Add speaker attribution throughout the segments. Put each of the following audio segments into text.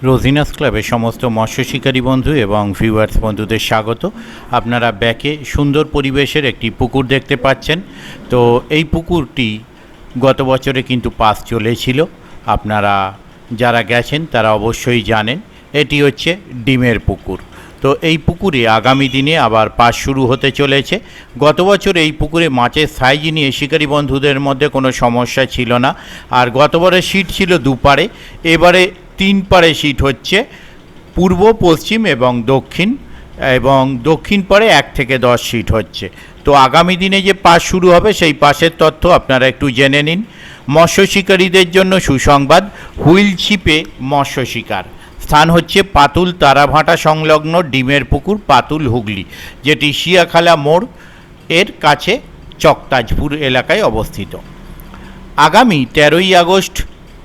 Speaker 1: রোজিনাস ক্লাবে সমস্ত মৎস্য শিকারী বন্ধু এবং ভিউয়ার্স বন্ধুদের স্বাগত। আপনারা ব্যাকে সুন্দর পরিবেশের একটি পুকুর দেখতে পাচ্ছেন। তো এই পুকুরটি গত বছরে কিন্তু পাস চলেছিল, আপনারা যারা গেছেন তারা অবশ্যই জানেন। এটি হচ্ছে ডিমের পুকুর। তো এই পুকুরে আগামী দিনে আবার পাস শুরু হতে চলেছে। গত বছর এই পুকুরে মাছের সাইজ নিয়ে শিকারী বন্ধুদের মধ্যে কোনো সমস্যা ছিল না। আর গতবারে সিট ছিল দুপারে, এবারে 3 পারে সিট হচ্ছে, পূর্ব, পশ্চিম এবং দক্ষিণ পারে 1 থেকে 10 সিট হচ্ছে। তো আগামী দিনে যে পাস শুরু হবে সেই পাসের তথ্য আপনারা একটু জেনে নিন। মৎস্য শিকারীদের জন্য সুসংবাদ, হুইল ছিপে মৎস্য শিকার। স্থান হচ্ছে পাতুল তারাভাটা সংলগ্ন ডিমের পুকুর, পাতুল, হুগলি, যেটি শিয়াখালা মোড় এর কাছে চকতাজপুর এলাকায় অবস্থিত। আগামী 13ই আগস্ট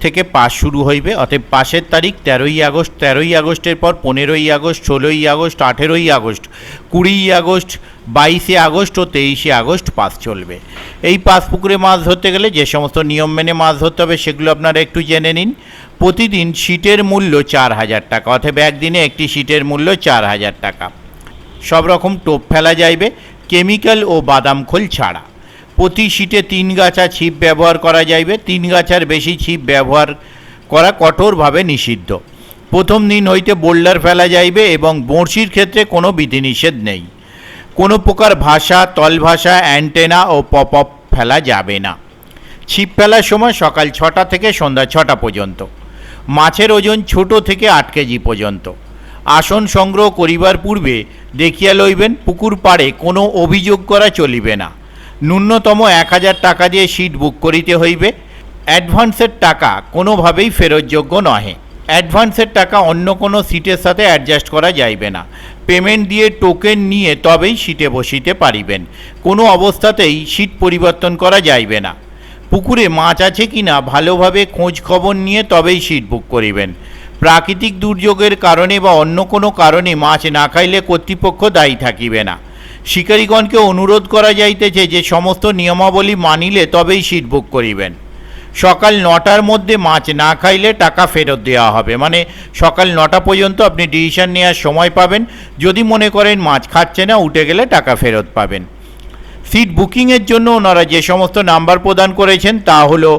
Speaker 1: থেকে পাস শুরু হইবে, অতএব পাসের তারিখ 13ই আগস্ট। 13ই আগস্টের পর 15ই আগস্ট, 16ই আগস্ট, 18ই আগস্ট, 20ই আগস্ট, 22শে আগস্ট ও 23শে আগস্ট পাস চলবে। এই পাস পুকুরে মাছ ধরতে গেলে যে সমস্ত নিয়ম মেনে মাছ ধরতে হবে সেগুলো আপনারা একটু জেনে নিন। প্রতিদিন সিটের মূল্য 4000 টাকা, অতএব একদিনে একটি সিটের মূল্য 4000 টাকা। সব রকম টোপ ফেলা যাইবে, কেমিক্যাল ও বাদাম খোল ছাড়া। প্রতি সিটে 3 গাছা ছিপ ব্যবহার করা যাইবে। 3 গাছার বেশি ছিপ ব্যবহার করা কঠোরভাবে নিষিদ্ধ। প্রথম দিন হইতে বোল্ডার ফেলা যাইবে এবং বড়শির ক্ষেত্রে কোনো বিধিনিষেধ নেই। কোনো প্রকার ভাষা, তল ভাষা, অ্যান্টেনা ও পপ আপ ফেলা যাবে না। ছিপ ফেলার সময় সকাল 6টা থেকে সন্ধ্যা 6টা পর্যন্ত। মাছের ওজন ছোট থেকে 8 কেজি পর্যন্ত। আসন সংগ্রহ করিবার পূর্বে দেখিয়া লইবেন পুকুর পাড়ে কোনো অভিযোগ করা চলিবে না। ন্যূনতম 1000 টাকা দিয়ে সিট বুক করিতে হইবে। অ্যাডভান্সের টাকা কোনোভাবেই ফেরতযোগ্য নহে। অ্যাডভান্সের টাকা অন্য কোনো সিটের সাথে অ্যাডজাস্ট করা যাইবে না। পেমেন্ট দিয়ে টোকেন নিয়ে তবেই সিটে বসিতে পারিবেন। কোনো অবস্থাতেই সিট পরিবর্তন করা যাইবে না। পুকুরে মাছ আছে কি না ভালোভাবে খোঁজ খবর নিয়ে তবেই সিট বুক করিবেন। প্রাকৃতিক দুর্যোগের কারণে বা অন্য কোনো কারণে মাছ না খাইলে কর্তৃপক্ষ দায়ী থাকিবে না। শিকারীগণকে অনুরোধ করা যাইতেছে যে সমস্ত নিয়মাবলী মানিলে তবেই সিট বুক করিবেন। সকাল 9টার মধ্যে মাছ না খাইলে টাকা ফেরত দেওয়া হবে, মানে সকাল 9টা পর্যন্ত আপনি ডিসিশন নেওয়ার সময় পাবেন। যদি মনে করেন মাছ খাচ্ছে না, উঠে গেলে টাকা ফেরত পাবেন। সিট বুকিংয়ের জন্য ওনারা যে সমস্ত নাম্বার প্রদান করেছেন তা হলো,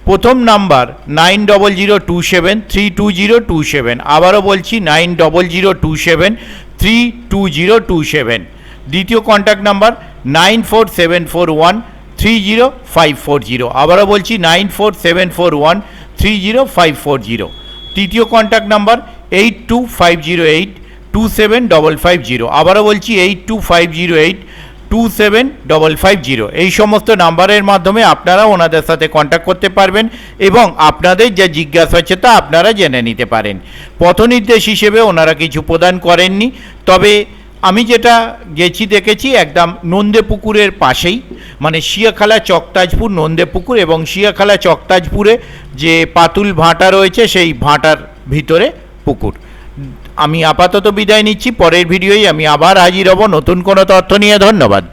Speaker 1: প্রথম নাম্বার 9002732027, আবারও বলছি 9002732027। দ্বিতীয় কন্ট্যাক্ট নাম্বার 9474130540, আবারও বলছি 9474130540। তৃতীয় কন্ট্যাক্ট নাম্বার 8250827550, আবারও বলছি 8250827550। এই সমস্ত নাম্বারের মাধ্যমে আপনারা ওনাদের সাথে কন্ট্যাক্ট করতে পারবেন এবং আপনাদের যা জিজ্ঞাসা হচ্ছে তা আপনারা জেনে নিতে পারেন। পথনির্দেশ হিসেবে ওনারা কিছু প্রদান করেননি, তবে আমি যেটা গেছি দেখেছি একদম নন্দে পুকুরের পাশেই, মানে শিয়াখালা চকতাজপুর নন্দে পুকুর এবং শিয়াখালা চকতাজপুরে যে পাতুল ভাটা রয়েছে সেই ভাটার ভিতরে পুকুর। আমি আপাতত বিদায় নিচ্ছি, পরের ভিডিওয় আমি আবার হাজির হব নতুন কোনো তথ্য নিয়ে। ধন্যবাদ।